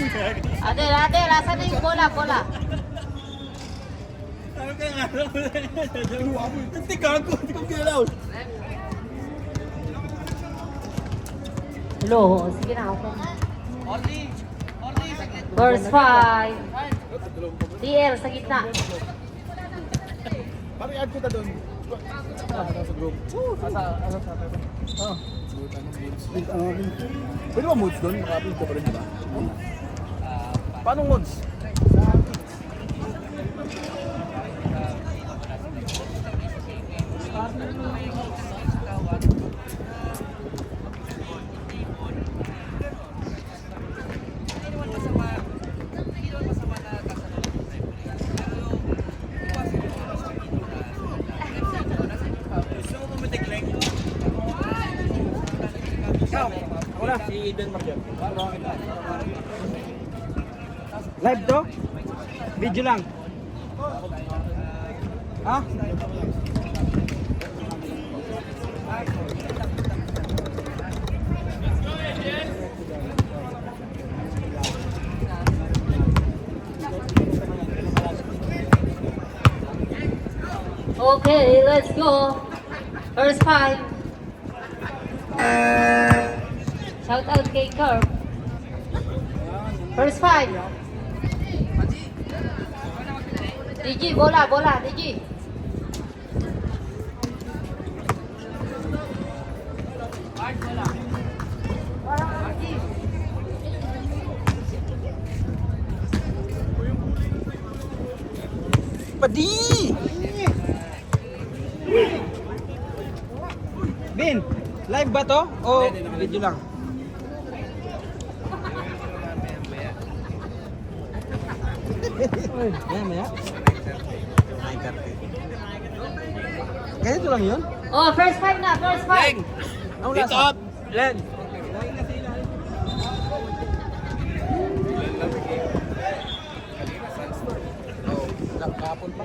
Adel, asan na yung bola? Ano kaya nga? Hindi gago, hindi ko kinalaw. Hello, sige na ako. Verse 5. DL sa gitna. Parang i-add kita doon. Sa group. Pwede ba modes doon? Naka-upload ka pa rin, diba? Paano modes? Wala, si Eden Marjan. Live to? Video lang. Ha? Okay, let's go. Verse 5. Shout out kay Curve. Verse 5. DG, bola, DG. Padi! Bin, live ba to? O video lang? Maya. Ganito lang yun? Oh, first 5 na, first 5. Ang Dito lasa. up! Len! Kapon pa.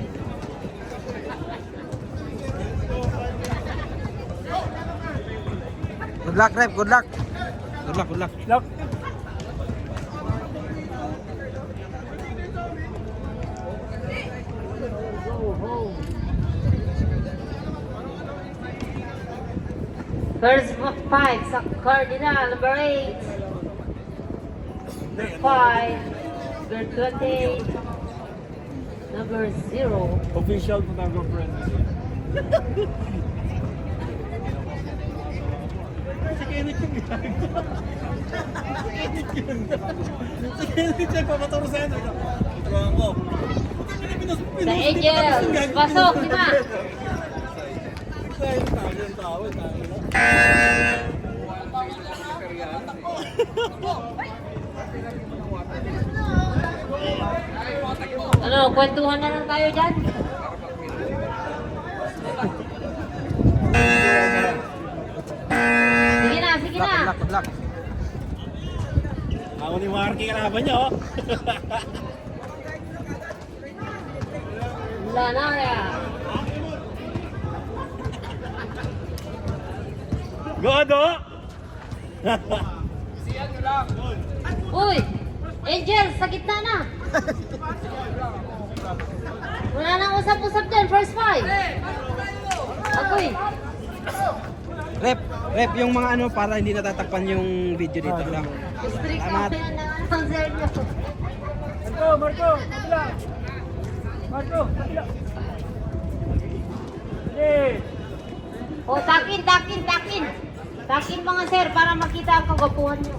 Good luck, Rep. Good luck. Good luck. Look! Verse 5 sa Cardinal, number 8. Number 5. Number 28. Number 0. Official photographer. Si Kenneth yung gago. Si Kenneth yung papaturo sa ano. Turuan ko. Sa Angels, pasok, di ba? Ano, kwentuhan na lang tayo dyan? Sige na. Good luck. Ako ni Marky kalaban niya, oh. Wala na kaya. Godo! Uy! Angel, sa gitna na! Wala nang usap-usap dyan, first 5! Agoy! Rep, yung mga ano para hindi natatakpan yung video dito lang. Strict Salamat. ako yan na announcer nyo. Marco! Kabila! Marco! Kabila! O, takin! Takin mga sir, para makita ang kagapuhan nyo.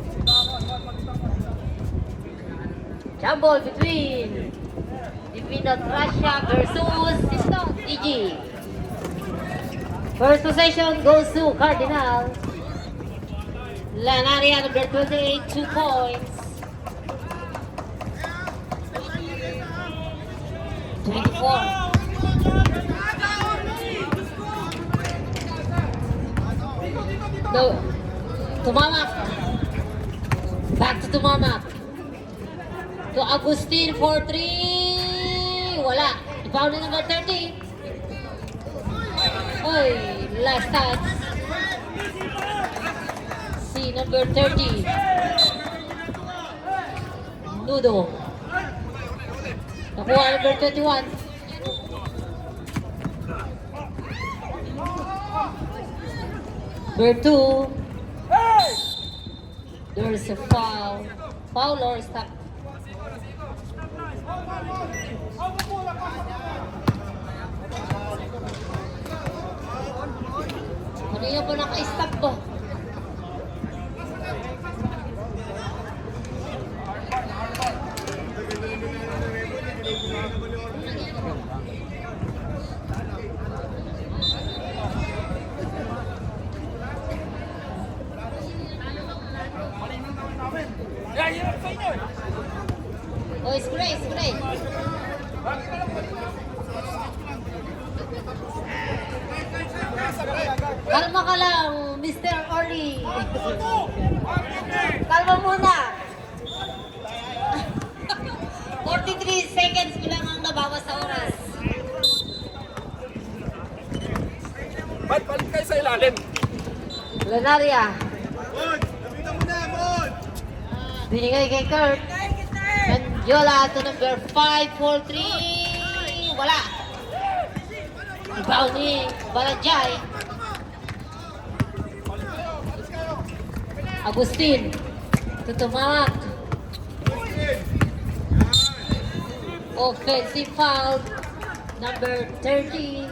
Jumble between Divinot Russia versus Siston DG. First possession goes to Cardinal. Lanaria number 28, 2 points. 24. No. Tumamak. Back to Tumamak. To Agustin for 3. Wala. Ipaw na number 30. Oy, last touch. Si number 30. Nudo. Nakuha number 21. Number 2. There's a foul. Foul or stop? Kanina pa naka-stop ko. Oh, spray, spray. Kalma ka lang, Mr. Orly. Kalma muna. 43 seconds ko lang ang nabawas sa oras. Ba't balik kayo sa ilalim? Lanaria. Binigay kay Kurt. Mendiola to number 5, 4-3. Wala. Ibaw ni Balajay. Agustin. Tutumak. Offensive foul. Number 30.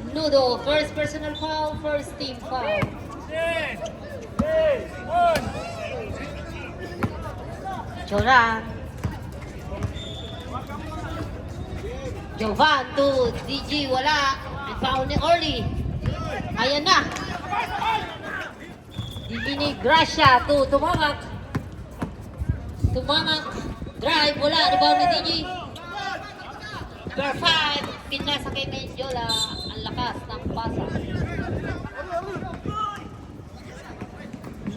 Nudo. First personal foul. First team foul. Joran. Jovan to DG. Wala. Foul ni Orly. Ayan na. DG ni Gracia to Tumamak. Tumamak. Drive. Wala. Rebound ni DG. Number 5. Pinasa kay Mendiola. Ang lakas ng pasa.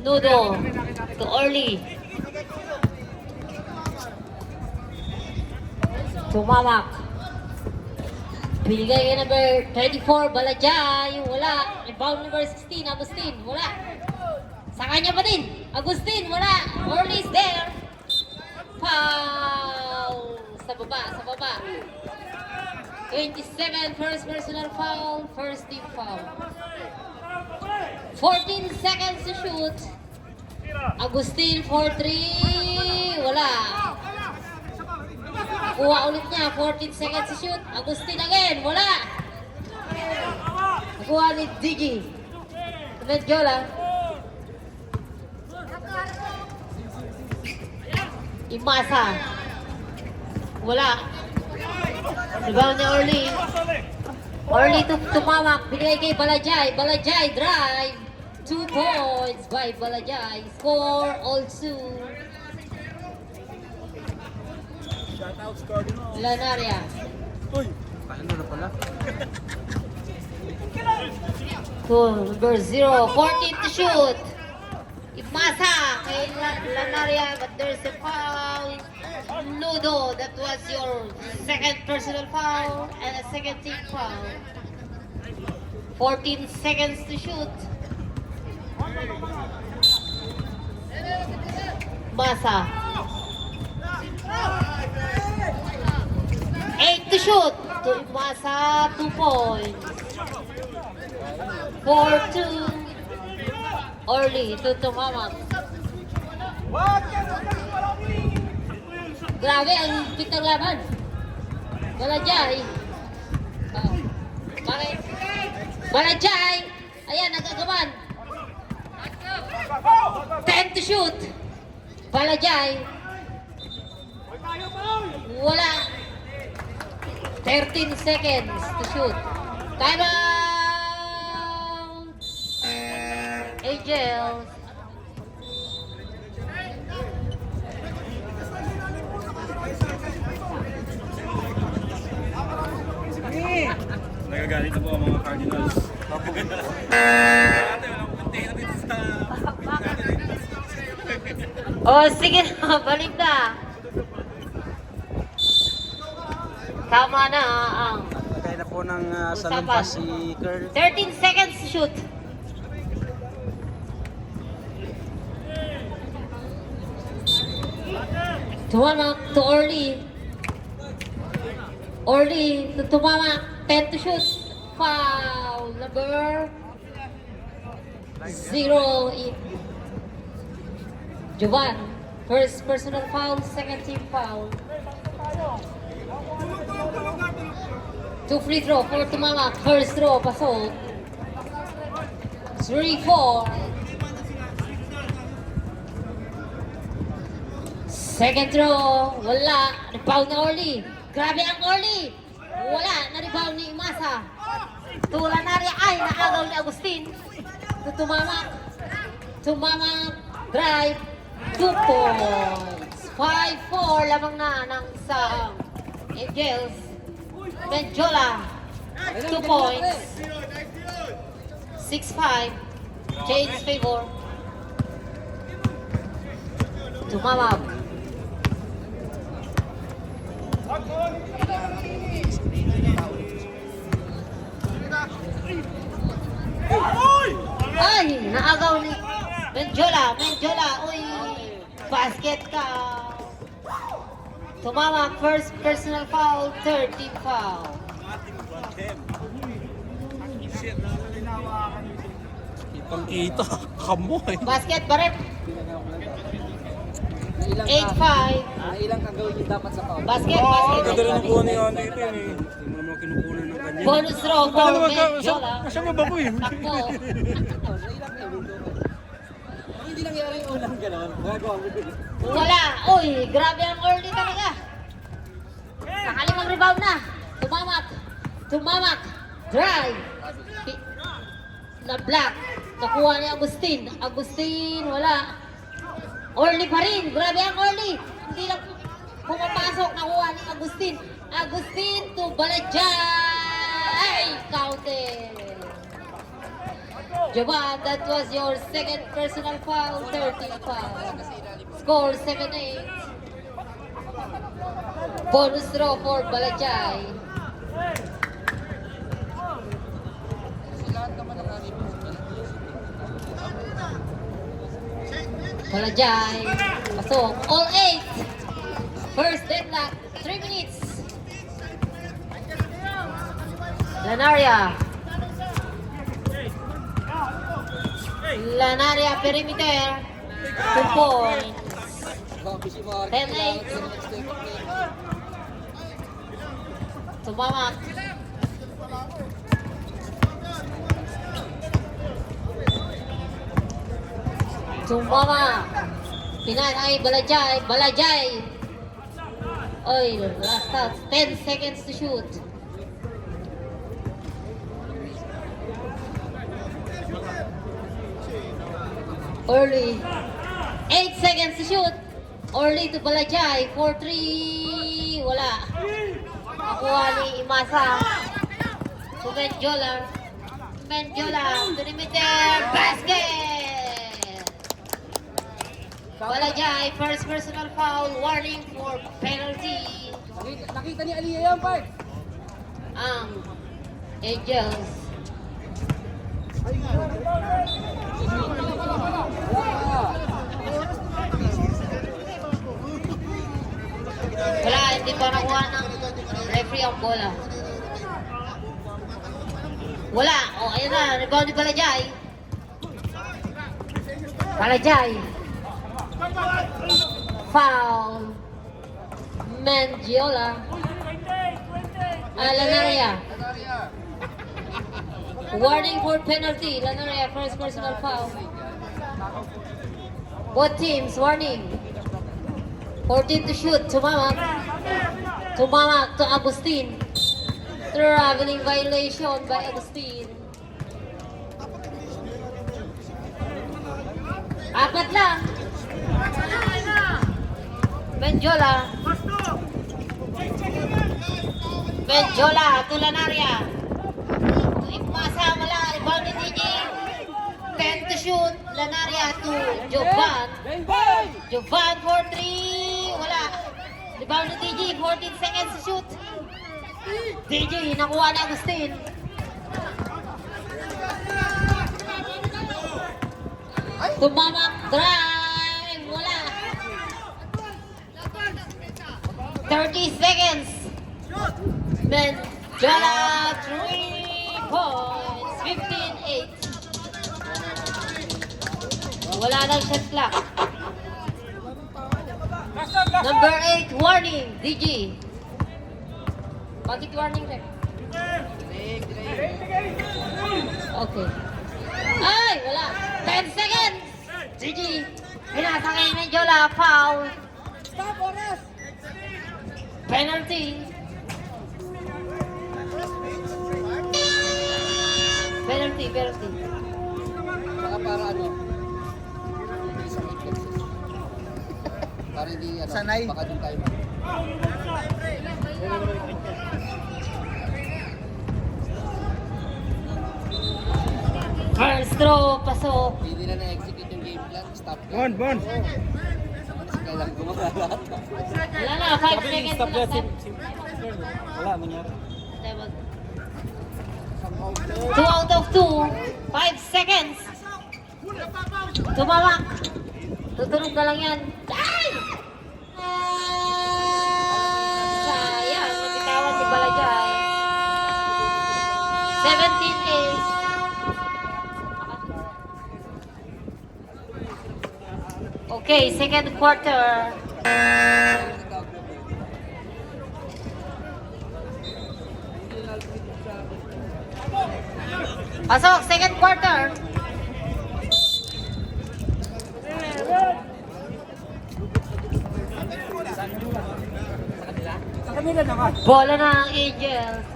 Nudo to Orly. Tumamak. Binigay kay number 34, Balajay. Wala. Rebound number 16, Agustin. Wala. Sa kanya pa din. Agustin, wala. Orly's there. Foul. Sa baba, sa baba. 27, first personal foul. First team foul. 14 seconds to shoot. Agustin, 4-3. Wala. Kuha ulit niya. 14 seconds to shoot. Agustin again. Wala. Kuha ni Digi. Mendiola. Imasa. Wala. Rebound ni Orly. Orly to Tumamak. Binigay kay Balajay. Balajay drive. 2 points by Balajay. Score also. Shoutout score din mo. Lanaria. Uy! Paano na pala? To number 0. 14 to shoot. Imasa kay Lanaria, but there's a foul. Nudo, that was your second personal foul and a second team foul. 14 seconds to shoot. Masa. 8 to shoot. To Masa, 2 points. 4-2. Orly to Tumamak. Grabe ang pitang laban. Balajay. Oh. Bakit? Balajay. Ayan, nagagawan. 10 to shoot. Balajay. Wala. 13 seconds to shoot. Time out. Angels. Nagagalit na po ang mga Cardinals. Papaganda na. Ate, wala akong kantena dito sa... Oh, sige na. Balik na. Tama na ang Kaya na po ng Usapan. salumpas si Kurt. 13 seconds to shoot. Tumamak to Orly. Orly to Tumamak. 10 to shoot. Foul number 0. Jovan. First personal foul, second team foul. 2 free throw for Tumamak. First throw, pasok. 3-4. Second throw, wala. Rebound na Orly. Grabe ang Orly. Wala, na-rebound ni Imasa. Tulan na rin, ay, naagaw ni Agustin. Tumamak. Tumamak, drive. 2 points. 5-4 lamang na ng sa Angels. Benjola. 2 points. 6-5. Change favor. Tumamak. Ay, naagaw ni Benjola. Benjola, uy, basket ka. Tumamak, first personal foul, third team foul. Ipang kita. Kamoy. Basket, Barep. 8-5. Ilang kagawin yung dapat sa foul? Basket, basket. Ganda rin ang kuha ni Ano ito yun eh. Yung mga kinukunan ng kanya. Bonus throw for Benjola. Kasama ba ko eh? Takbo. Hindi nangyari yung unang gano'n. Gagawa mo din. Wala. Uy, grabe ang early talaga. Nakalimang rebound na. Tumamak. Tumamak. Drive. Na block. Nakuha ni Agustin. Agustin, wala. Orly pa rin. Grabe ang Orly. Hindi lang pumapasok. Nakuha ni Agustin. Agustin to Balajay. Counted. Jovan, that was your second personal foul. 30 foul. Score 7-8. Bonus throw for Balajay. Balajay. Pasok. All 8. First deadlock. 3 minutes. Lanaria. Lanaria perimeter. 2 points. 10-8. Tumamak. Tumamak. Pinanay Balajay. Balajay. Oy, last touch. 10 seconds to shoot. Early. 8 seconds to shoot. Early to Balajay. 4-3. Wala. Nakuha ni Imasa. To Benjola. Benjola. To limiter. Basket. Balajay. First personal foul. Warning for penalty. Nakita ni Aliyah yan, Park. Ang Angels. Wala, hindi pa nakuha ng referee ang bola. Wala. O, ayun na. Rebound ni Balajay. Balajay. Foul. Mangiola. Lanaria. Warning for penalty. Lanaria, first personal foul. Both teams, warning. 14 to shoot. Tumamak. Tumamak to Agustin. Traveling violation by Agustin. Apat lang. Benjola. Benjola to Lanaria. Imasa wala. Rebound ni DJ. 10 to shoot. Lanaria to Jovan. Jovan for 3. Wala. Rebound ni DJ. 14 seconds to shoot. DJ, nakuha na Agustin. Tumamak drive. Wala. 30 seconds. Mendoza 3 points. 15-8. Wala nang shot clock. Number 8, warning, DG. Bakit warning, Rek? Okay. Ay, wala. 10 seconds. DG. Pinasa kay Mendoza, foul. Penalty. Penalty. Baka para ano? Para hindi ano, Sanay. baka doon tayo. First throw, pasok. Hindi na na-execute yung game plan, stop na. Bon. Kasi kailangan gumagawa lahat. Wala na, 5 seconds na lang. Wala, nangyari. 2 out of 2. 5 seconds. Tumawak. Tutunog na lang yan. Ay! Sayang, nabitawan si Balajay. 17-8. Okay, second quarter. Pasok, second quarter. Bola ng Angels.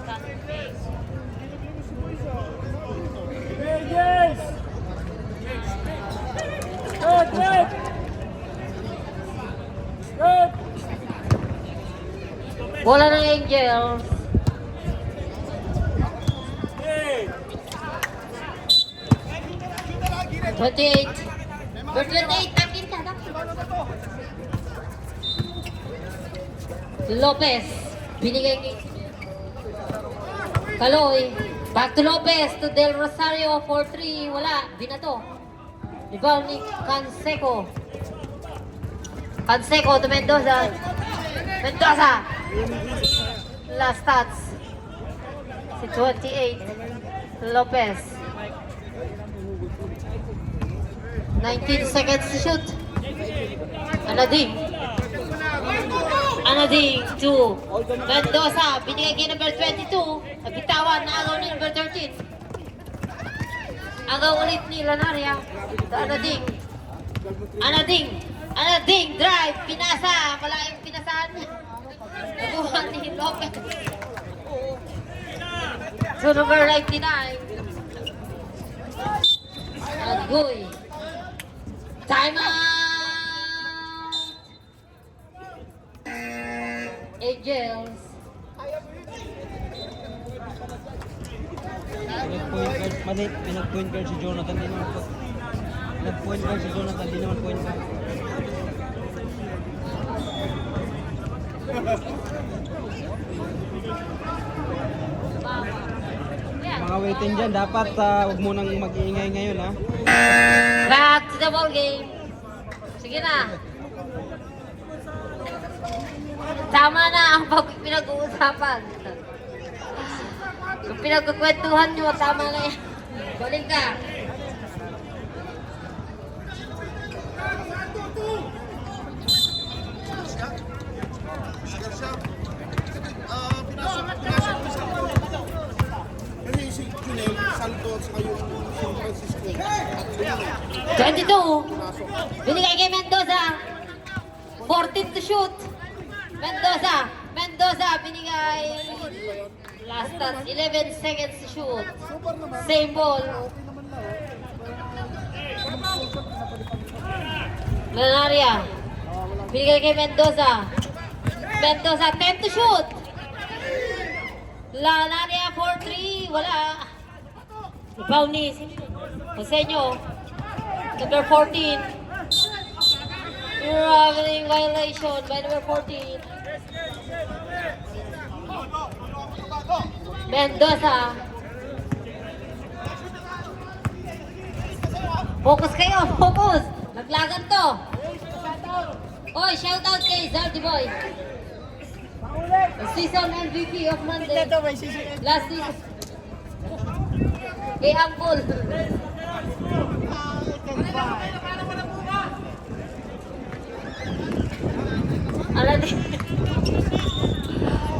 Bola ng Angels. Twenty-eight. 28. Akin ka. Lopez. Binigay kay Kaloy. Back to Lopez. To Del Rosario. 4-3. Wala. Binato. Rebound ni Canseco. Canseco to Mendoza. Mendoza. Last stats. Si 28. Lopez. 19 seconds to shoot. Anading to Mendoza. Binigay kay number 22. Nabitawan na agaw ni number 13. Agaw ulit ni Lanaria. Anading drive. Pinasa. Malaking pinasahan niya. Nabuhan ni Lopez. So number 99. Agoy. Time out! Angels. Pinag-point guard si Jonathan din naman. Pinag-point guard si Jonathan din naman point guard. Mga waiting dyan, dapat huwag mo nang mag-iingay ngayon ha. Back to the ball game. Sige na. Tama na ang pinag-uusapan. Kung pinagkukwentuhan nyo, tama na yan. Balik ka. Kasi si Junel, Santos, yung San Francisco. 22. Binigay kay Mendoza. 14 to shoot. Mendoza binigay. Last touch. 11 seconds to shoot. Same ball. Lanaria. Binigay kay Mendoza. 10 to shoot. Lanaria 4-3. Wala. Rebound ni Joseño. Number 14. Traveling violation by number 14. Mendoza. Focus kayo, focus. Naglagan to. Oy, shout out kay Zardy Boy. Season MVP of Monday. Last season. Kay Angkol. Alam din.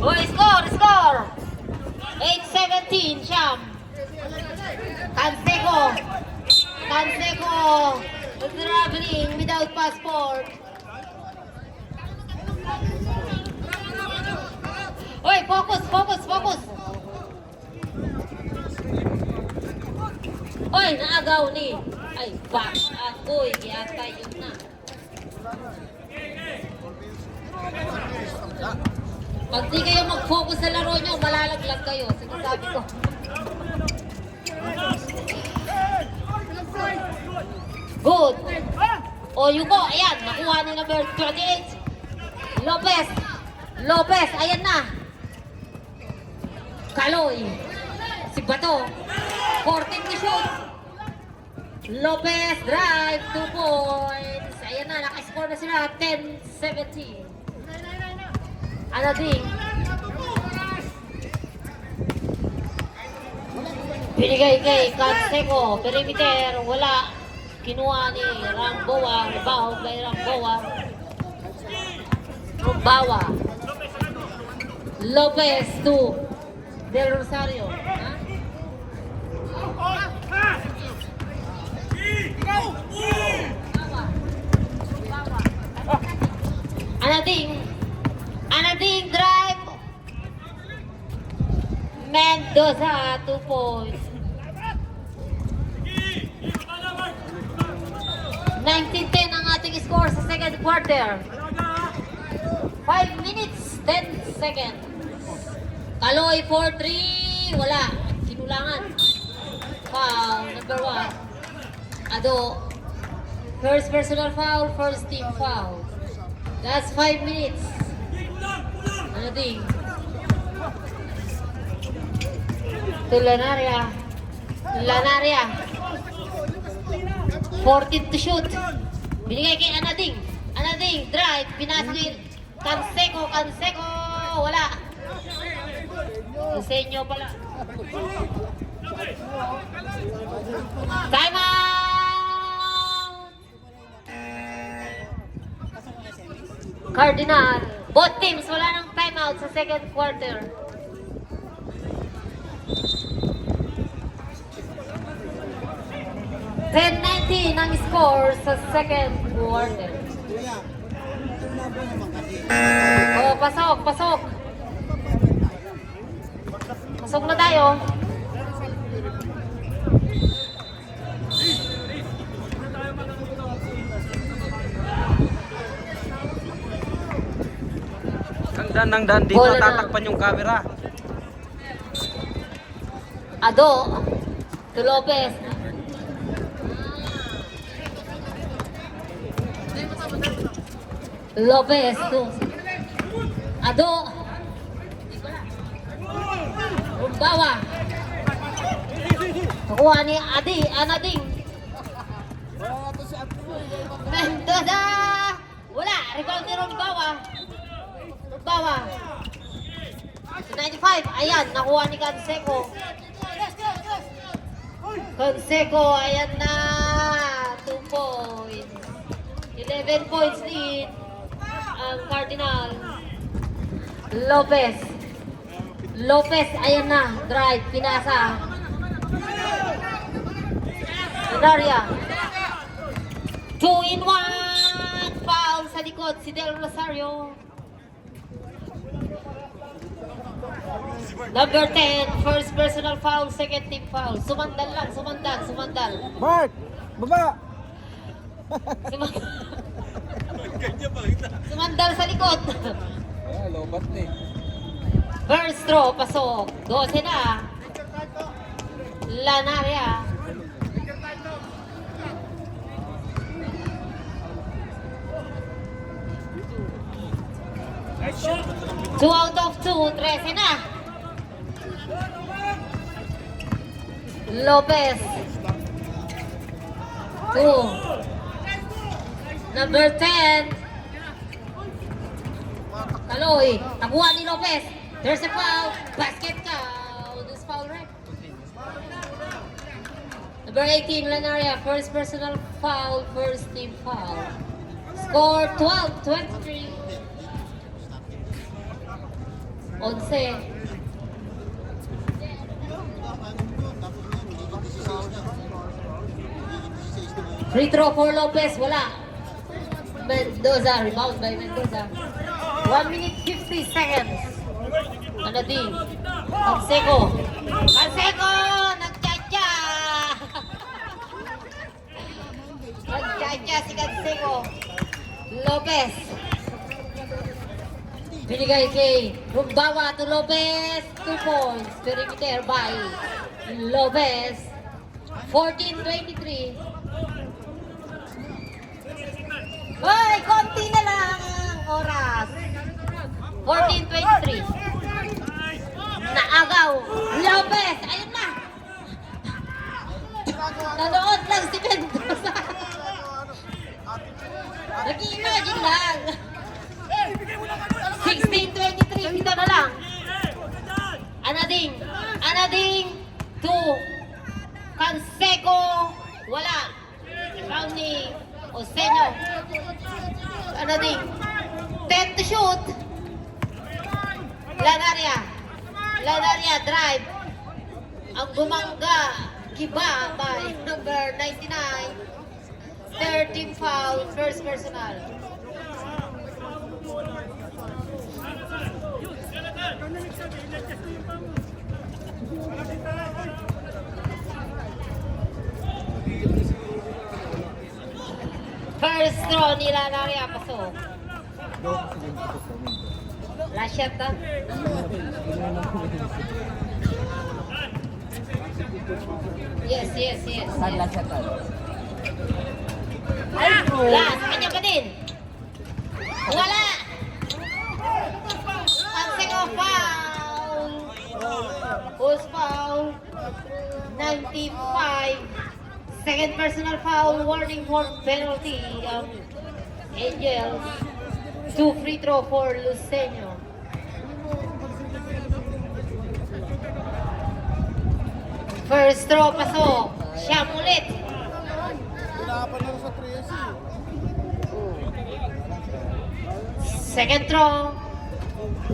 Oh, score! 8-17, Sham. Canseco, traveling without passport. Oy, focus. Oy, naagaw ni. Ay, back. Agoy, yata yun na. Pag di kayo mag-focus sa laro nyo, malalaglag kayo. Sinasabi ko. Good. O, Yuko, ayan. Nakuha ni number 28. Lopez, ayan na. Kaloy. Si Bato. 14 to shoot. Lopez, drive, 2 points. Ayan na, nakascore na sila. 10-17. Anading. Binigay kay Canseco. Perimeter, wala. Kinuha ni Ramboa. Rebound kay Ramboa. Lopez to Del Rosario. Anading drive. Mendoza, 2 points. 19-10 ang ating score sa second quarter. 5 minutes, 10 seconds. Kaloy 4-3, wala. Kinulangan. Foul, number 1. Ado. First personal foul, first team foul. That's 5 minutes. Ano ding? To Lanaria. 14 to shoot. Binigay kay Anading, drive, pinasok. Canseco, wala. Isenyo pala. Time out! Cardinal. Both teams, wala nang time out sa second quarter. $10-19 ang score sa second quarter. Oh, pasok. Pasok na tayo. Nang dan dito Bola na. tatakpan yung camera. Ado to Lopez. Lopez to Ado. Rumbawa. Nakuha ni Anading. Mendoza. Wala. Rebound ni Rumbawa. 95. Ayan. Nakuha ni Canseco. Ayan na. 2 points. 11 points lead ang Cardinal. Lopez, ayan na. Drive, pinasa. Daria. 2-in-1. Foul sa likod si Del Rosario. Number 10, first personal foul, second team foul. Sumandal. Mark! Baba! Sumandal sa likod. Lobat na eh. First throw, pasok. 12 na. Lanaria. Two out of 2, 13 na. Lopez. 2. Number 10. Kaloy, nakuha ni Lopez. There's a foul. Basket count. This foul, right? Number 18, Lanaria. First personal foul. First team foul. Score 12-23. 11. Free throw for Lopez. Wala. Mendoza. Rebound by Mendoza. 1 minute 50 seconds. Ano din? Canseco. Canseco! Nagtsatsa! Nagtsatsa si Canseco. Lopez. Binigay kay Rumbawa to Lopez. 2 points. Perimeter by Lopez. 14-23. Hoy, konti na lang ang oras. 14-23. Naagaw. Lopez. Ayun na. Nanood lang si Mendoza. Nag-i-imagine lang. 16-23. Dito na lang. Anading. 2. Canseco. Wala. Round ni Osenyo. Anading. 10 to shoot. Lanaria drive. Ang bumangga. Giba by number 99. 13 foul. First personal. First throw ni Lanaria. Pasok. Last shot na. Yes. Last, kanya pa din. Wala. Ang second foul. Who's foul? 95. Second personal foul. Warning for penalty. Angels. 2 free throw for Lucenio. First throw, pasok. Siyam ulit. Second throw.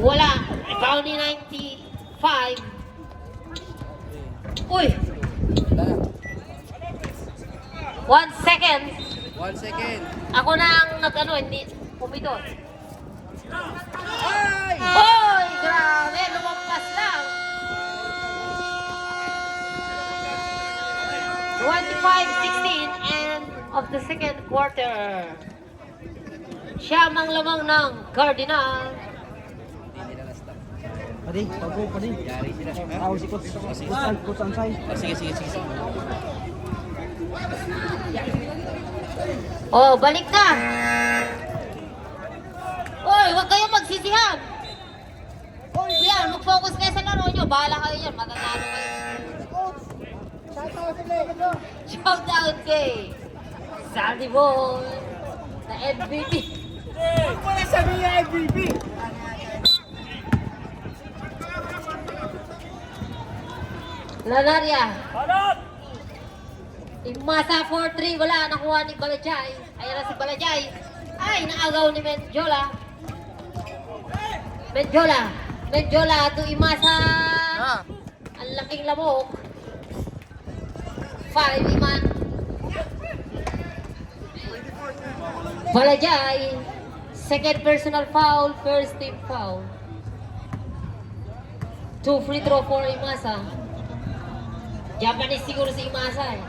Wala. Rebound ni 95. Uy! 1 second. 1 second. Ako na ang nag-ano, hindi pumidot. Ay! Hoy! Grabe! Lumampas lang. 25-16 end of the second quarter. Siyam ang lamang ng Cardinal. Padi, padi. Yari sila. Tawag si Coach. Coach Ansay. Sige. Oh, balik na. Hoy, huwag kayong magsisihan. Yan, mag-focus kayo sa laro nyo. Bahala kayo yan. Matatalo kayo. Shout out kay Sandy Boy, na MVP. Wala sabi niya MVP. Lanaria. Imasa 4-3. Wala. Nakuha ni Balajay. Ayan na si Balajay. Ay, naagaw ni Menjola. Menjola to Imasa. Ang laking lamok. 5 Iman. Balajay. Second personal foul. First team foul. 2 free throw for Imasa. Japanese siguro si Imasa eh.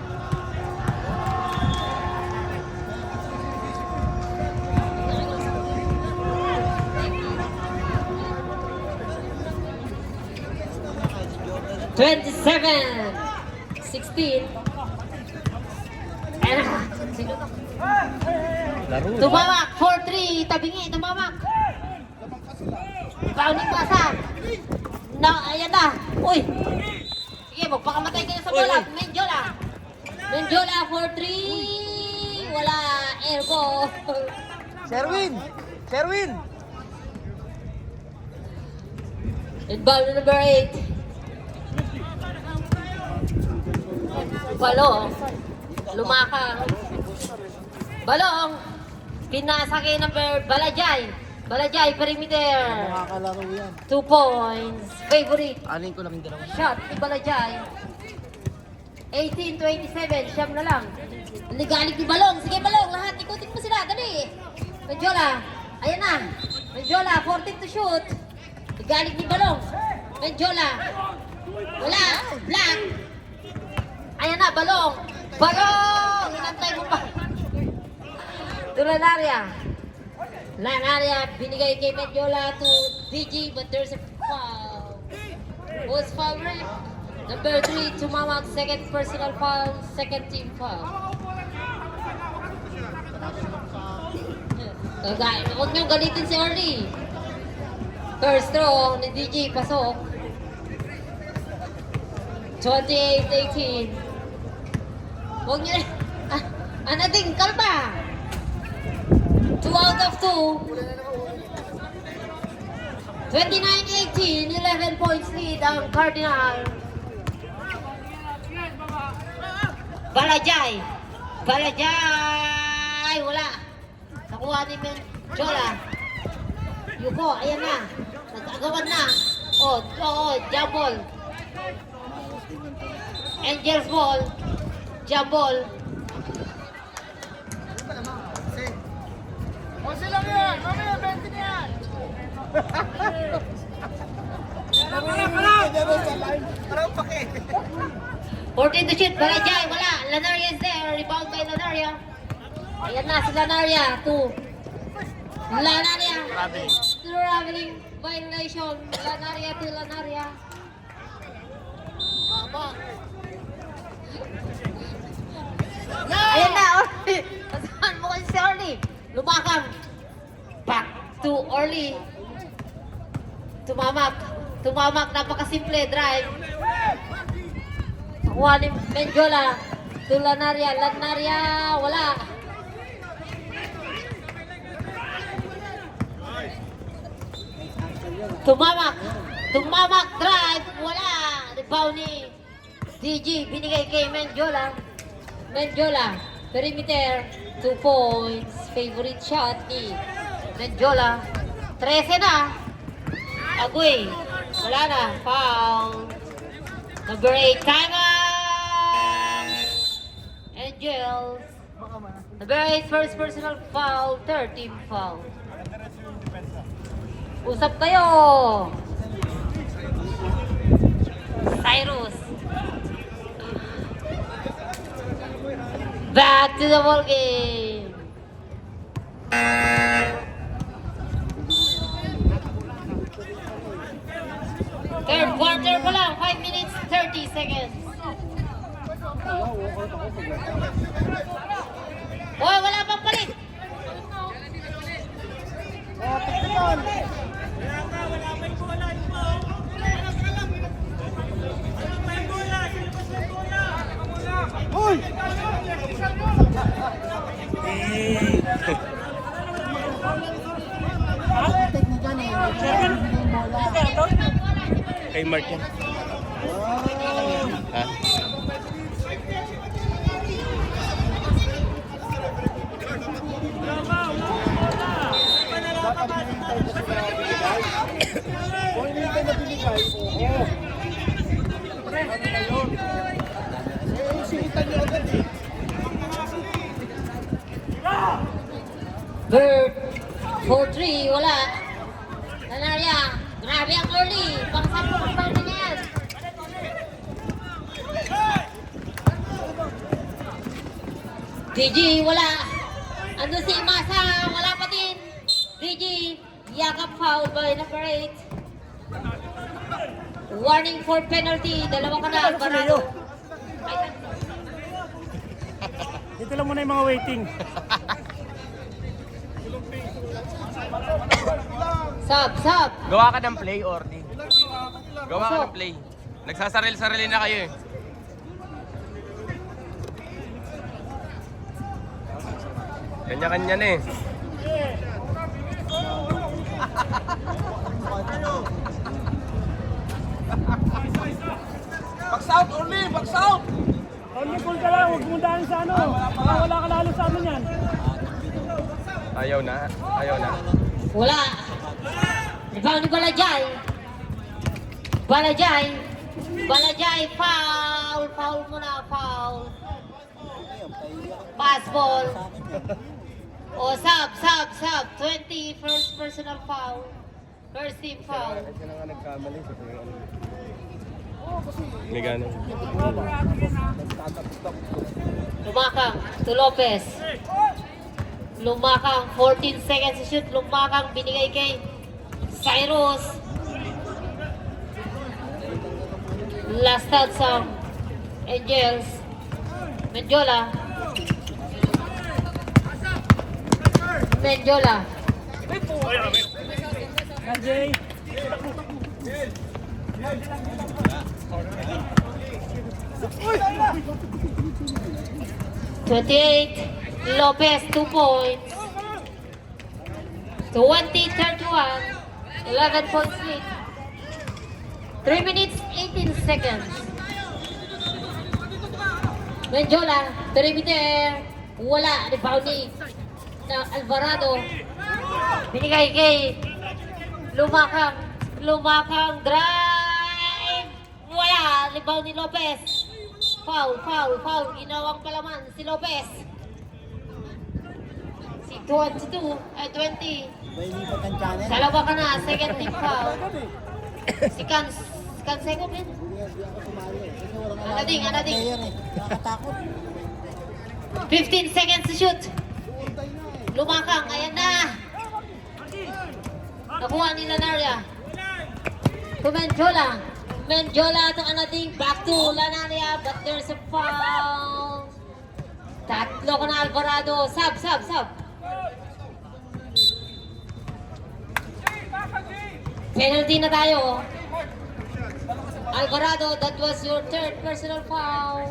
(27) 16. Ayan na. Sino to? Tumamak. 4-3. Tabingi. Tumamak. Pauning pasa. Ayan na. Uy. Sige, magpakamatay kayo sa bola. Menjola 4-3. Wala. Airball. Sherwin. Inbound number 8. Balong. Lumakang. Balong. Pinasa kay number Balajay. Balajay, perimeter. Makakalaro yan. 2 points. Favorite. Alin ko lang yung dalawa. Shot ni Balajay. 18-27. Siyam na lang. Ligalig ni Balong. Sige Balong, lahat. Ikutin mo sila. Dali. Menjola. Ayan na. Menjola, 14 to shoot. Ligalig ni Balong. Menjola. Wala. Black. Ayan na, Balong. Balong! Inantay mo pa. Lanaria. Lanaria, binigay kay Menjola to DG, but there's a foul. Who's foul, right? Number 3, Tumamag, second personal foul, second team foul. Huwag niyong galitin si Orly. First throw ni DG, pasok. 28-18. Huwag niyo Anading, kalma. 2 out of 2. 29-18, 11 points lead ang Cardinal. Balajay. Balajay. Wala. Nakuha ni Menjola. Yuko, ayan na. Nagagawan na. Jump ball. Angels ball. Jump ball. Kasi lang yan! Mamaya, 20 na yan! Parang pake! 14 to shoot. Balajay. Wala. Lanaria is there. Rebound by Lanaria. Ayan na si Lanaria. 2. Lanaria. Traveling violation. Lanaria to Lanaria. Ayan na, Orly. Pasahan mo kasi si Orly. Lumakang. Back to Orly. Tumamak. Tumamak. Napakasimple. Drive. Nakuha ni Menjola. To Lanaria. Lanaria. Wala. Tumamak. Tumamak. Drive. Wala. Rebound ni DG. Binigay kay Menjola. Menjola. Perimeter. 2 points. Favorite shot ni Menjola. 13 na. Agoy. Wala na. Foul. Number 8. Time out. Angels. Number 8. First personal foul. 13 foul. Usap kayo. Cyrus. Back to the ball game. Third quarter pa lang. 5 minutes, 30 seconds. Hoy, wala pang palit. Hoy! Kay Mark yan. Ha? Kung hinihintay na binigay, oo. Sinitan niyo agad eh. Bird. 4-3. Wala. Lanaria. Grabe ang early. Pang-sampung ball na yan. DG. Wala. Ando si Masa. Wala pa din. DG. Yakap foul by number 8. Warning for penalty. Dalawa ka na. Barado. Dito lang muna yung mga waiting. Sub. Gawa ka ng play, Orly. Gawa ka ng play. Nagsasaril-sarili na kayo eh. Kanya-kanya na eh. Only pull ka lang, huwag mo daan sa ano. Baka wala ka lalo sa amin yan. Ayaw na. Ayaw na. Wala. Rebound ni Balajay. Balajay. Balajay, foul. Foul muna, foul. Pass ball. O, sub. 20, first personal foul. First team foul. Kasi na nga nagkamali sa ano. May ganun. Lumakang to Lopez. Lumakang 14 seconds to shoot. Lumakang binigay kay Cyrus. Last out sa Angels. Menjola. RJ. 28, Lopez, 2 points. 20-31, 11 points lead. 3 minutes, 18 seconds. Menjola, perimeter. Wala, rebound ni Alvarado. Binigay kay Lumakang. Lumakang, drive. Wala, rebound ni Lopez. Foul. Ginawang palaman si Lopez. Si 22, 20. Dalawa ka na, second team foul. Si Cansego, men. Anading. 15 seconds to shoot. Lumakang, ayan na. Nakuha ni Lanaria. To Menjola to Anading, back to Lanaria, but there's a foul. Tatlo ko na Alvarado, sub. Penalty na tayo. Alvarado, that was your third personal foul.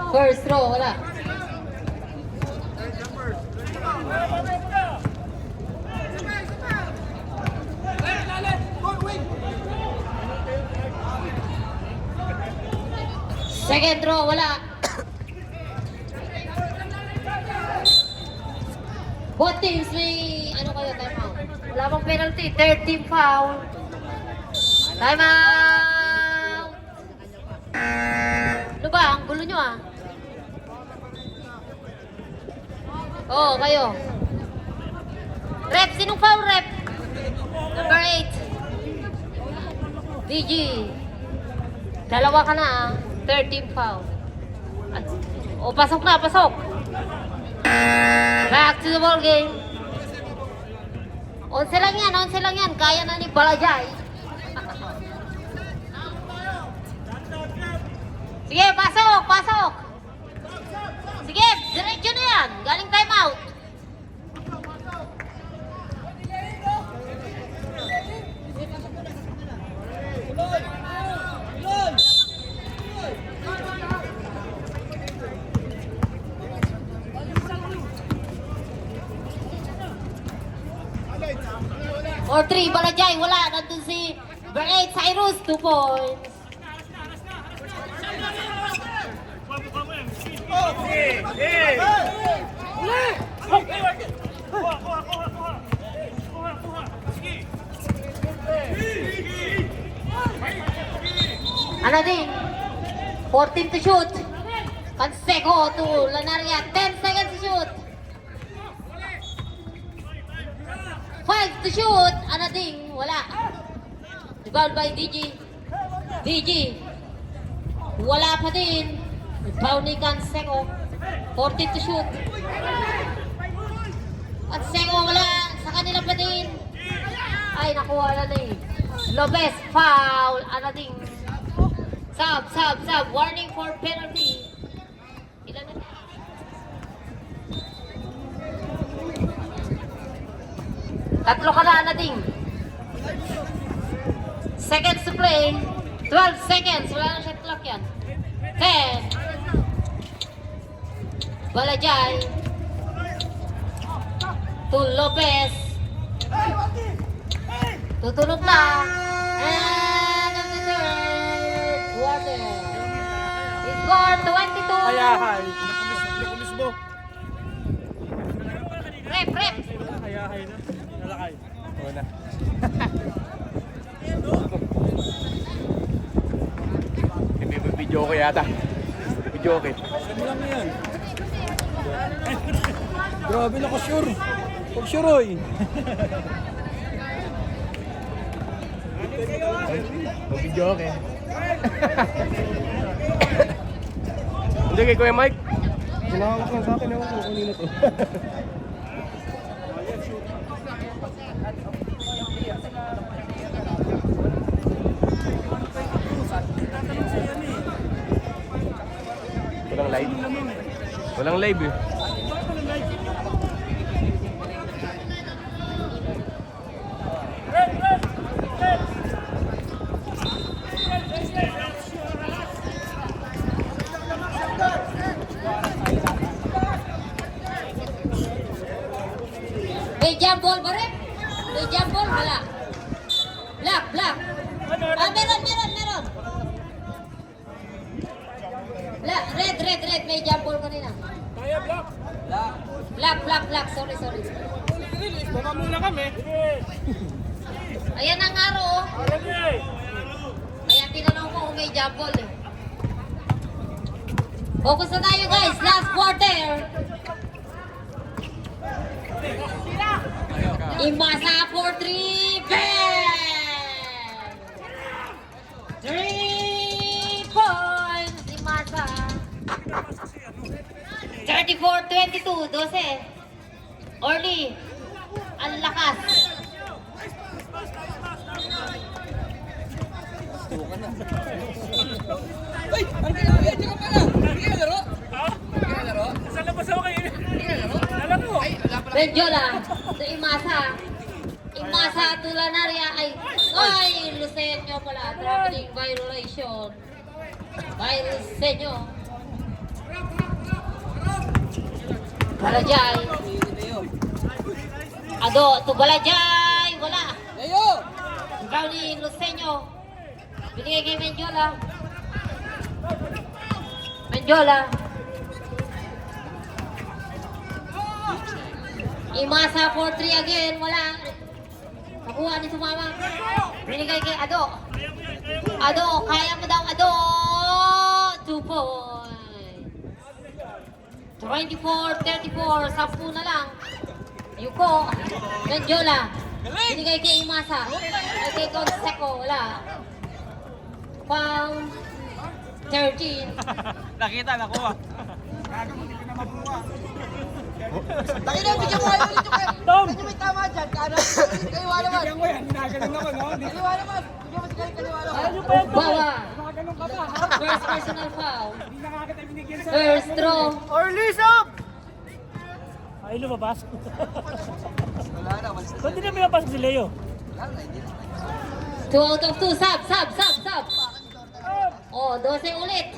First throw, wala. Second throw, wala. Both teams may, time out. Wala bang penalty, third team foul. Time out. Ano ba, ang gulo nyo ah. Oo, kayo. Rep, sinong foul rep? Number 8. DG. Dalawa ka na ah. Third team foul. Pasok na. Back to the ball game. 11 lang yan. Kaya na ni Balajay. Sige, pasok. Sige, diretso na yan. Galing time out. Or 3, Balajay, wala. Nandun si Bernate Cyrus, 2 points. Anading, 14 to shoot. Cansego to Lanaria, 10 seconds to shoot. 5 to shoot. Anading, wala. Rebound by DG. Wala pa din. Rebound ni Cansego. 14 to shoot. Cansego, wala. Sa kanila pa din. Ay, nakuha na eh. Lopez, foul. Anading. Sub. Warning for penalty. Ilan na? Tatlo ka na, Anading. Seconds to play. 12 seconds. Wala na shot clock yan. 10. Balajay. To Lopez. Tutulog na. And on the third quarter. Score 22. Hayahay. Nakumisbo. Rep, rep. Hayahay na. Nalakay. Wala. Video ko yata. Video okay. Saan lang yan? Grabe na ka-sure. Pag-sure oy. Video okay. Hindi kay Kuya Mike. Sinakakot lang sa akin. Ewan ko kanina to. Walang live? Walang live eh. May jump ball ba rin? May jump ball? Wala. Black, black. Ah, meron. Black, red. May jump ball kanina. Kaya block. Black. Sorry. Release, baka muna kami. Ayan ang araw. Ayan, tinanong ko kung may jump ball eh. Focus na tayo guys. Last quarter. Imasa for 3. Bam! 3 points. Imasa. 34-22. 12. Orly. Ang lakas. Uy! Ang kailangan! Diyan ka pala! Hindi ka laro? Saan labas ako kayo? Lalaro. Benjola. Sa Imasa. Imasa Tulanaria. Ay, Lucenio pala. Traveling violation. Lucenio. Balajay. Ado, to Balajay. Wala. Leo! Brownie Lucenio. Binigay kay Benjola. Imasa for 3 again. Wala. Nakuha ni sumama. Binigay kay Ado. Kaya mo daw Ado. 2 points. 24-34. 10 na lang. Yuko. Benjola. Binigay kay Imasa. Kay Conseco. Wala. Pang 13. Nakita, nakuha. Nakita, bigyan mo kayo dito kayo. Tom! Medyo may tama dyan. Kaliwa naman. Bigyan ko yan. Ginagaling ako, no? Kaliwa naman. Bigyan mo si kaliwa naman. Ayaw nyo pa yan, Tom. Bawa. Nakaganon ka pa, ha? First personal foul. Hindi na kakita binigyan sa... First throw. Orlis up! Ay, lumabas. Wala na, malis na. Ba't di na pinapasok si Leo? 2 out of 2. Sub. Oh, 12 ulit.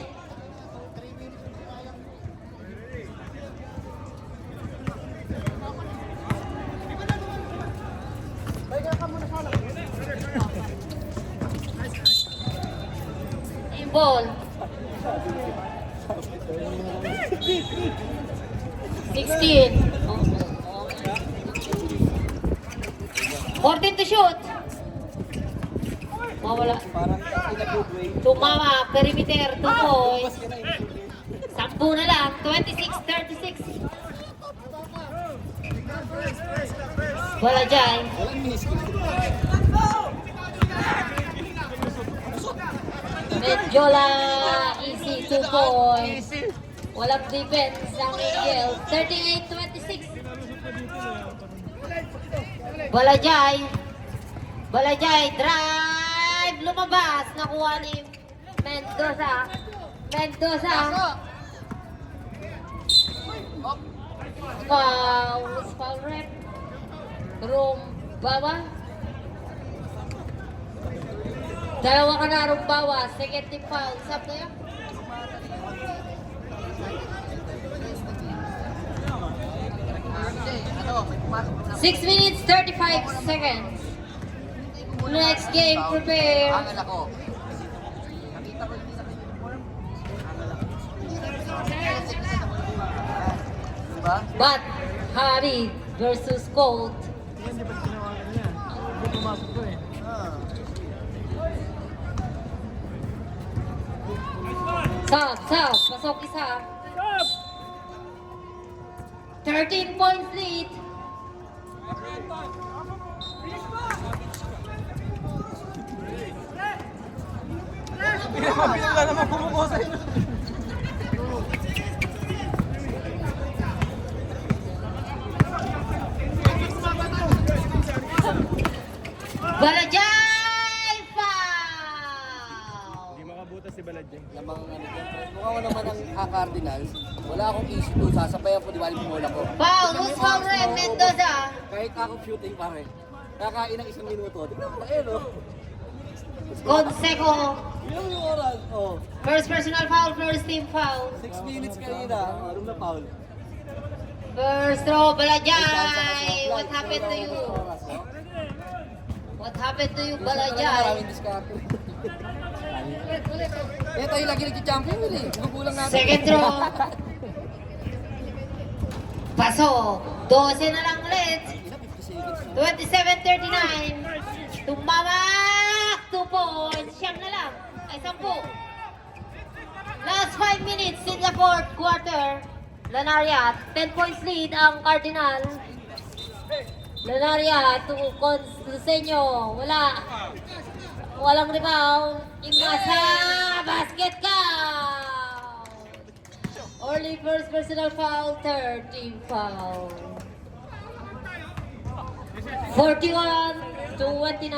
Yung ball. 16. 14 to shoot. Mawala. Tumama, perimeter, 2 points. 10 na lang, 26-36. Balajay. Medjola, easy, 2 points. Walang defense ang Eagle, 38-26. Balajay, drive, lumabas, nakuha ni Mendoza. Foul rep. Rumbawa. Dalawa ka na Rumbawa, second team foul. Sab na yan. 6 minutes 35 seconds. Next game, prepare. Angal ako. Diba? But Harry versus Colt. Hindi ba ginawa ka niya? Hindi pumasok ko eh. Sab, pasok isa. 13 points lead. Wala naman bumuko sa inyo. Balajay foul! Hindi makabutas si Baladjeng. Lamang ano dyan. Mukha ko naman ang Cardinals. Wala akong issue to. Sasapayan ko, di ba, yung bola ko. Foul, who's foul red? Mendoza. Kahit ako shooting pare. Kakain ng 1 minuto. Tignan mo, ayun o. Conseco. Yun yung oras. Oh. First personal foul, first team foul. 6 minutes kanina. Ano na foul? First throw, Balajay. What happened to you? What happened to you, Balajay? Maraming diskarte. Eh, tayo lagi nag-champion yun eh. Magulang natin. Second throw. Pasok. 12 na lang ulit. 27-39. Tumamak. 2 points. Siyam na lang. Ay, 10. Last 5 minutes in the fourth quarter. Lanaria, 10 points lead ang Cardinal. Lanaria, Lusenyo, wala. Walang rebound. Imasa, basket count. Early first personal foul, third team foul. 41-29.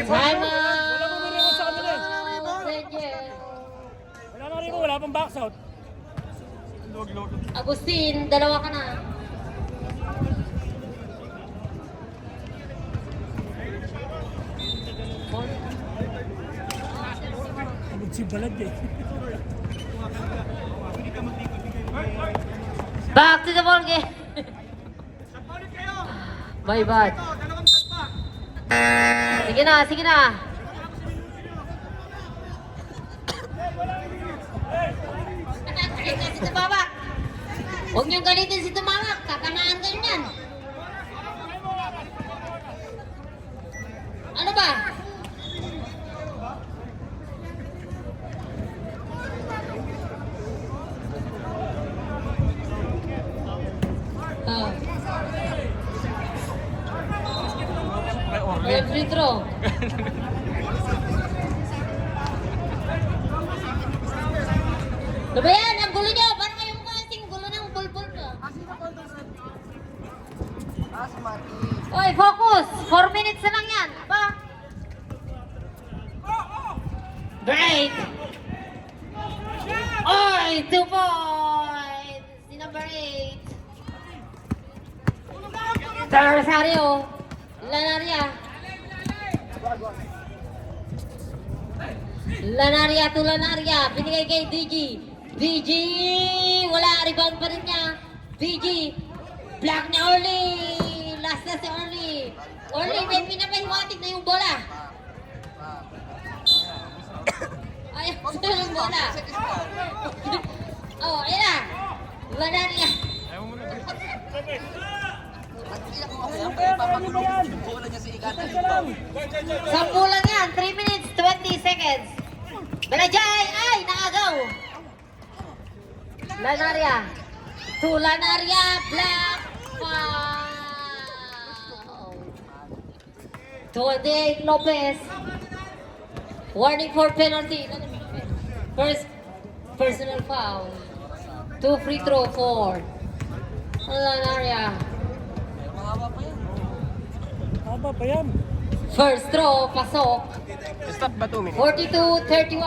Time out. Reyes. Wala nang rin ko, wala pang box out. Agustin, dalawa ka na. Abot si Baladjeng. Back to the ball game. My bad. Sige na, sige na. Si Tumawak. Huwag niyong galitin si Tumawak. Kakanaan kayo niyan. Ano ba? Free throw. Ano ba yan? Ang gulo niyo. Parang kayong kasing gulo ng bulbul ko. Oy, focus! 4 minutes na lang yan. Ba? Break! Oy, 2 points! Si number 8. Rosario. Lanaria. Lanaria to Lanaria. Binigay kay DG. DG! Wala, rebound pa rin niya. DG! Block ni Orly! Last na si Orly. Orly, may pinapahiwatig na yung bola. Ayaw sa yung bola. Oh, ayan na. Lanaria. Sampulan yan. 3 minutes, 20 seconds. Balajay! Ay, naagaw. Lanaria. To Lanaria. Black. Foul. 28 Lopez. Warning for penalty. First personal foul. 2 free throw, 4. Lanaria. Haba pa yan. First throw, pasok. Stop ba 2 minutes? 42-31.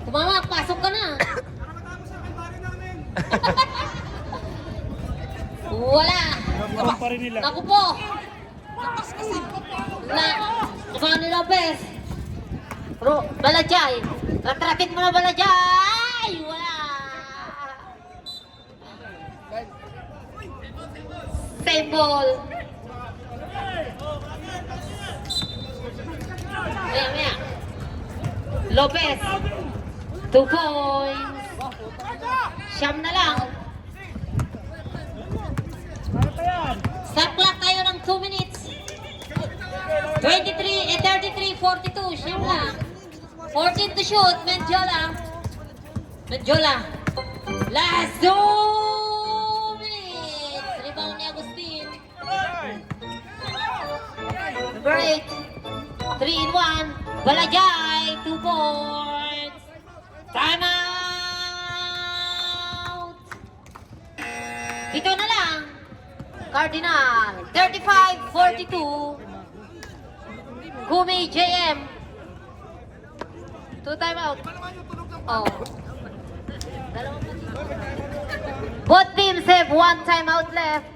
Tumawag, pasok ka na. Wala. Nakuha pa rin nila. Naku po. Ni Lopez. Balajay. Ratratin mo na Balajay. Wala. same ball. Maya. Lopez. 2 points. Siyam na lang. Stop clock tayo ng 2 minutes. 33, 42. Siyam lang. 14 to shoot. Mendiola. Last 2 minutes. Rebound ni Agustin. Number 8. 3-in-1. Balajay. 2 points. Time out. Dito na lang. Cardinal. 35-42. Kumi JM. 2 time out. Oh. Both teams have 1 timeout left.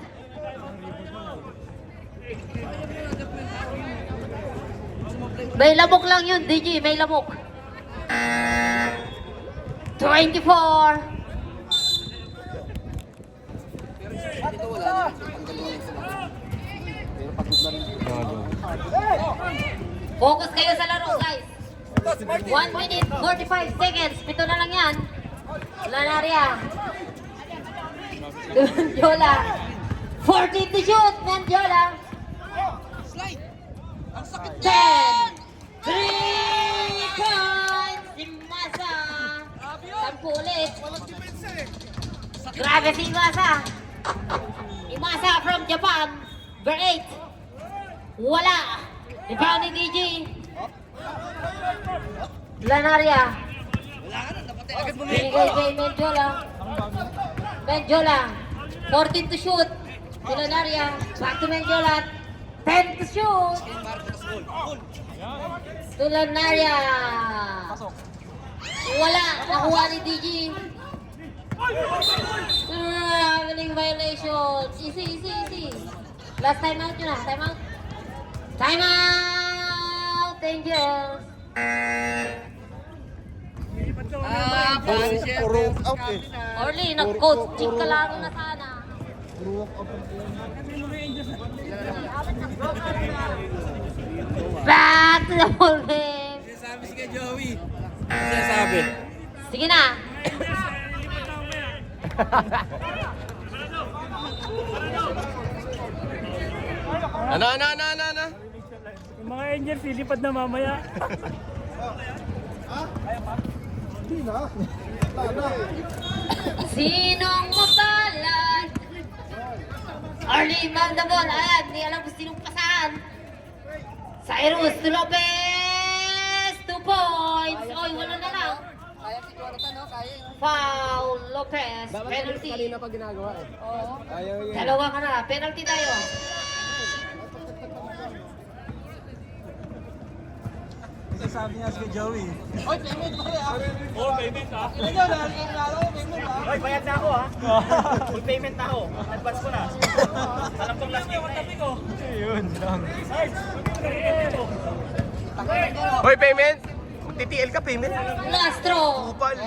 May lamok lang yun, DJ. May lamok. 24. Focus kayo sa laro, guys. 1 minute, 45 seconds. Pito na lang yan. Lanaria. Mendiola. 14 to shoot. Mendiola. 10. 3 points. Imasa. 10 ulit. Grabe si Imasa. Imasa from Japan. Number 8. Wala. Rebound ni DJ. Lanaria. Binigay kay Mendiola. 14 to shoot. Lanaria. Back to Mendiola. 10 to shoot. Lanaria. Wala. Nakuha ni DJ. Traveling violation. Easy. Last time out yun na. Time out. Dangerous. Puro out eh. Orly, nag-coaching ka lang na sana. Back to the ball game. Sinasabi si kay Joey. Sinasabi. Sige na. Ano? Yung mga Angels, ilipad na mamaya. Sinong mabalat? Orly, ma'am the ball. Ayan, hindi alam kung sinong pasahan. Cyrus to Lopez. 2 points. Oy, wala na lang. Kaya si Jonathan, no? Kaya yun. Foul, Lopez. Penalty. Kanina pa ginagawa eh. Oo. Ayaw yun. Dalawa ka na. Penalty tayo. Sabi niya si Joey. Oy, payment pa rin ah. Oo, payment ah. Oy, bayad na ako ah. Full payment na ako. Advance ko na. Alam kong last game tabi ko. Yun lang. Hoy, payment! TTL ka, payment? Last throw. Kupal.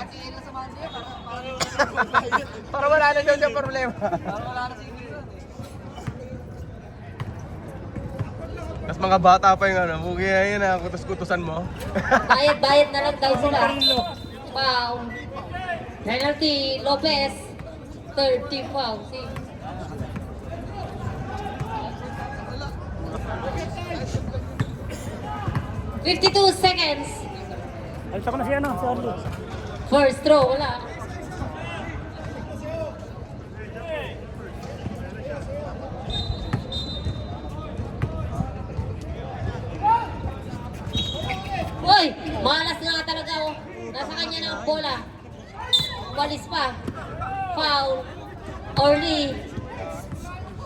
Para wala na daw yung problema. Tapos mga bata pa yung ano, bugi na yun na kutus-kutusan mo. Bayad na lang tayo sila. Foul. Penalty, Lopez. 30 foul. See? $52 seconds. Alta ko na siya no, si Orly. First throw, wala. Uy! Malas nga talaga oh. Nasa kanya na ang bola. Walis pa. Foul. Orly.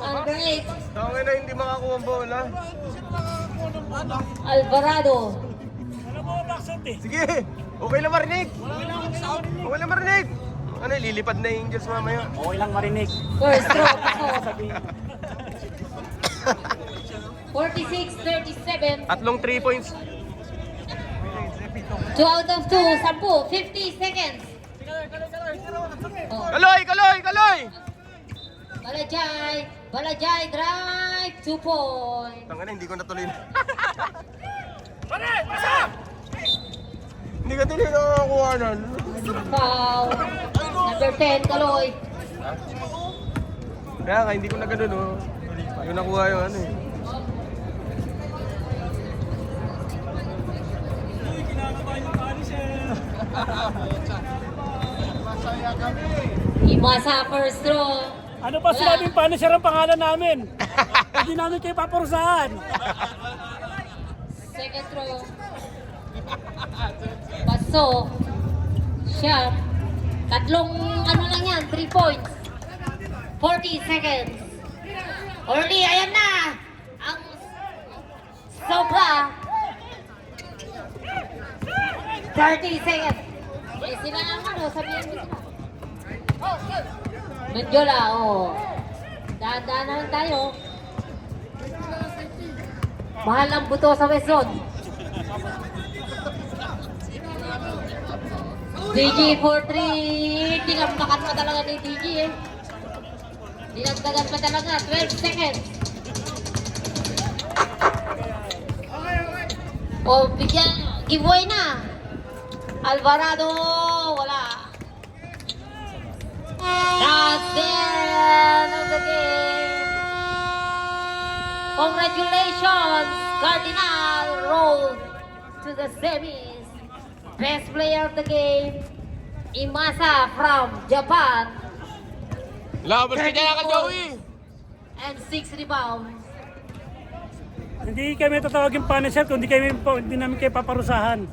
Under 8. Tangin na hindi makakuha ang bola. Alvarado. Alam mo, backshot eh. Sige! Okay lang marinig! Okay lang marinig! Ano, lilipad na yung Angels mamaya. Okay lang marinig. First throw. Pasok. Sabihin. 46-37. Tatlong 3 points. 2 out of 2. 10. 50 seconds. Oh. Kaloy! Kaloy! Kaloy! Malajay. Balajay drive, 2 points. Tanga na, hindi ko natuloy na. Pare! Pasok! Hindi ka tuloy nakakuha nun. Foul. Number 10, Kaloy. Kaya nga, hindi ko na ganun, oh. Yung nakuha yung ano eh. Imasa first throw. Ano pa sinabing Punisher ang pangalan namin? Hindi namin kayo paparusahan. Second throw. Pasok. Shot. Tatlong ano lang yan, 3 points. 40 seconds. Early, ayan na. Ang sobra. 30 seconds. Eh, sila ang ano, sabihin mo sila. Mendiola, oh. Dahan-dahan naman tayo. Mahal ang buto sa West Zone. DG 4-3. Dinamdakan pa talaga ni DG eh. Dinamdakan pa talaga. 12 seconds. O, bigyan. Giveaway na. Alvarado. Wala. That's the end of the game. Congratulations, Cardinal road to the semis. Best player of the game, Imasa from Japan. Labas ka dyan ka, Joey! And 6 rebounds. Hindi kami tatawagin Punisher kung hindi namin kayo paparusahan.